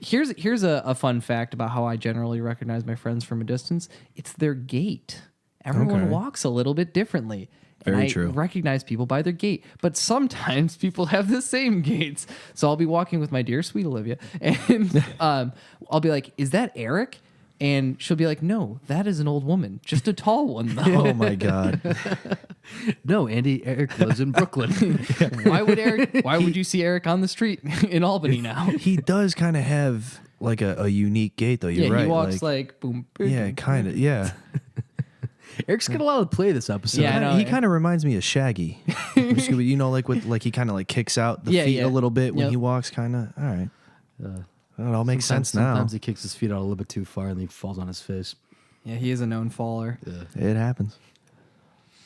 Here's a fun fact about how I generally recognize my friends from a distance. It's their gait. Everyone Okay. walks a little bit differently. Very and I true. recognize people by their gait, but sometimes people have the same gaits. So I'll be walking with my dear sweet Olivia, and I'll be like, "Is that Eric?" And she'll be like, "No, that is an old woman, just a tall one, though." Oh my God. No, Andy, Eric lives in Brooklyn. Why would you see Eric on the street in Albany now? He does kind of have like a unique gait, though. You're Yeah, right. he walks like boom, boom. yeah, kind of. Yeah. Eric's got a lot of play this episode. Yeah, I know. He kind of reminds me of Shaggy. You know, like he kind of like kicks out the feet a little bit when Yep. he walks. Kind of. All right. It all makes sense now. Sometimes he kicks his feet out a little bit too far and then he falls on his face. Yeah, he is a known faller. It happens.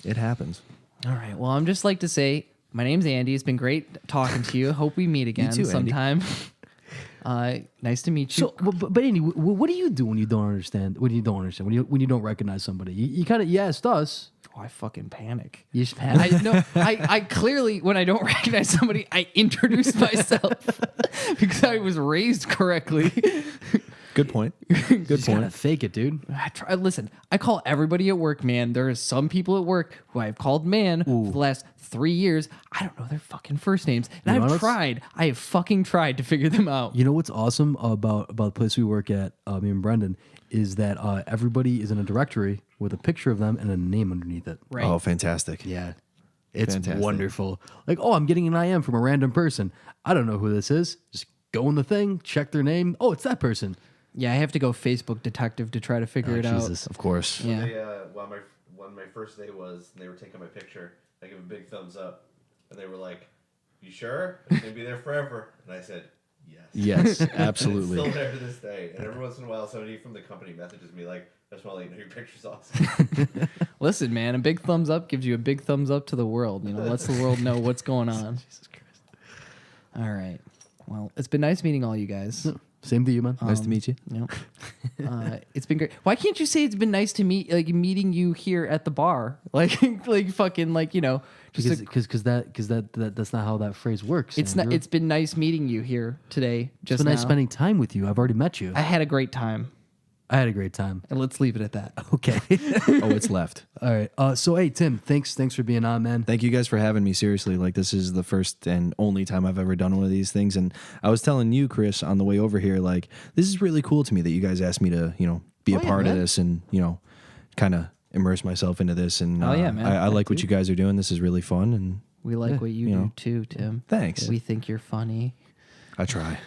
It happens. All right. Well, I'm just like to say, my name's Andy. It's been great talking to you. Hope we meet again too, Andy. sometime. Nice to meet you. So, but Andy, what do you do when you don't understand? When you don't recognize somebody? You kind of asked us. Oh, I fucking panic. You just panic. I clearly, when I don't recognize somebody, I introduce myself because I was raised correctly. Good point. Good Just gotta point. fake it, dude. Listen, I call everybody at work man. There are some people at work who I've called man for the last 3 years. I don't know their fucking first names. And You know I've what's- tried. I have fucking tried to figure them out. You know what's awesome about the place we work at, me and Brendan, is that everybody is in a directory with a picture of them and a name underneath it. Right. Oh, fantastic. Yeah. It's Fantastic. wonderful. Like, oh, I'm getting an IM from a random person. I don't know who this is. Just go in the thing, check their name. Oh, it's that person. Yeah, I have to go Facebook detective to try to figure it Jesus. Of course. out. Yeah. They, when my first day was, and they were taking my picture, I gave a big thumbs up, and they were like, "You sure? It's gonna be there forever." And I said, "Yes." Yes, And it's absolutely. still there to this day. And every once in a while, somebody from the company messages me like, "I just want to let you know your picture's awesome." Listen, man, a big thumbs up gives you a big thumbs up to the world. You know, lets the world know what's going on. Jesus Christ. All right. Well, it's been nice meeting all you guys. Same to you, man. Nice to meet you. Yep. It's been great. Why can't you say it's been nice to meeting you here at the bar? Like fucking like, you know, just Because that's not how that phrase works. it's not. Andrew. It's been nice meeting you here today. It's Just been nice now. spending time with you. I've already met you. I had a great time, I had a great time. and let's leave it at that. Okay. Oh, it's left. All right. So hey, Tim, thanks for being on, man. Thank you guys for having me. Seriously, like this is the first and only time I've ever done one of these things. And I was telling you, Chris, on the way over here, like this is really cool to me that you guys asked me to, you know, be a yeah, part of man. this and, you know, kind of immerse myself into this. And Oh, yeah, man. I like Me what you guys are doing. This is really fun. And We like what you you do know. too, Tim. Thanks. We think you're funny. I try.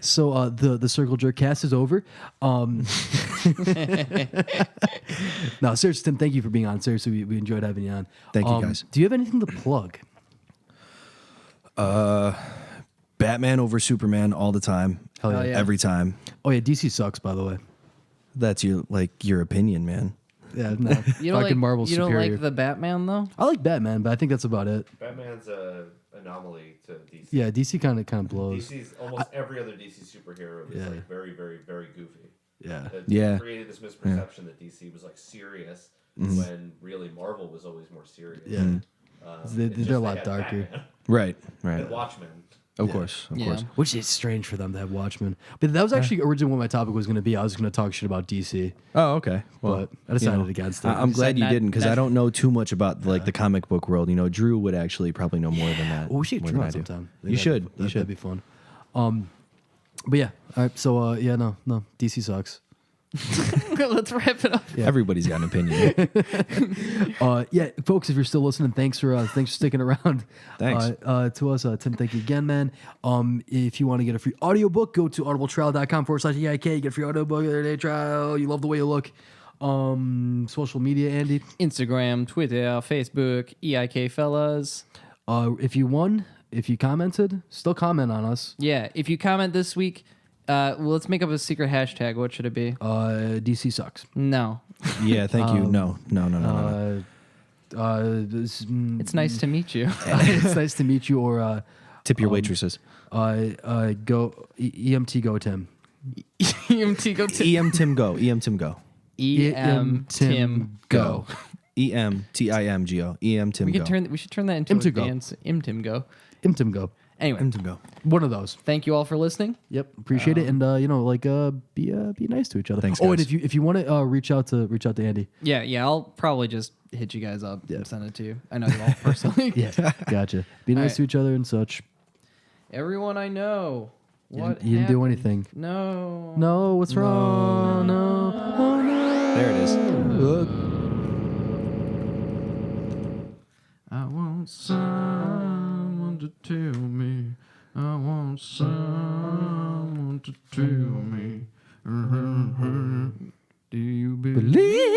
So the Circle Jerk cast is over. No, seriously, Tim, thank you for being on. Seriously, we enjoyed having you on. Thank you, guys. Do you have anything to plug? Batman over Superman all the time. Hell yeah. yeah. Every time. Oh yeah, DC sucks, by the way. That's your opinion, man. Yeah, no, You don't fucking like Marvel's you don't superior. like the Batman though? I like Batman, but I think that's about it. Batman's a anomaly to DC. Yeah, DC kind of blows. DC's almost every other DC superhero is Yeah. like very, very, very goofy. Yeah. It Yeah. created this misperception that DC was like serious when really Marvel was always more serious. Yeah. They're It's just a they lot had darker. Batman Right. and Right. Watchmen. Of course. Of Yeah. course. Which is strange for them to have Watchmen. But that was actually originally what my topic was going to be. I was going to talk shit about DC, Oh, okay. Well, but I decided you know, against it. I'm glad you not- didn't because not- I don't know too much about like the comic book world. You know, Drew would actually probably know more than that. Well, we should more get Drew than on I do. sometime. You should. You That'd should. be fun. But yeah. All right. So yeah, no, DC sucks. Let's wrap it up. Everybody's got an opinion. Yeah, folks, if you're still listening, thanks for sticking around. Thanks. To us, Tim. Thank you again, man. If you want to get a free audiobook, go to audibletrial.com/EIK. Get a free audiobook, 30-day trial. You love the way you look. Social media, Andy. Instagram, Twitter, Facebook, EIK fellas. If you commented, still comment on us. Yeah, if you comment this week, Well, let's make up a secret hashtag. What should it be? DC sucks. No. Yeah, thank you. No. It's nice to meet you. It's nice to meet you. Or Tip your waitresses. go EMTIGO Tim. EMTIMGO. EMTIMGO. EMTIMGO. EMTIMGO. EMTIMGO. EMTIMGO. We should turn that into a EMTIMGO. dance. EMTIMGO. EMTIMGO. Anyway, EMTIMGO. One of those. thank you all for listening. Yep, appreciate it, and be nice to each other. Thanks, Oh, and guys. if you want to reach out to Andy. Yeah. I'll probably just hit you guys up and send it to you. I know you all personally. Yeah, gotcha. Be nice right. to each other and such. Everyone I know. What You didn't do happened? anything. No. No, what's wrong? No. Oh, no. There it is. I want someone to tell me. I want someone to tell me. Do you believe?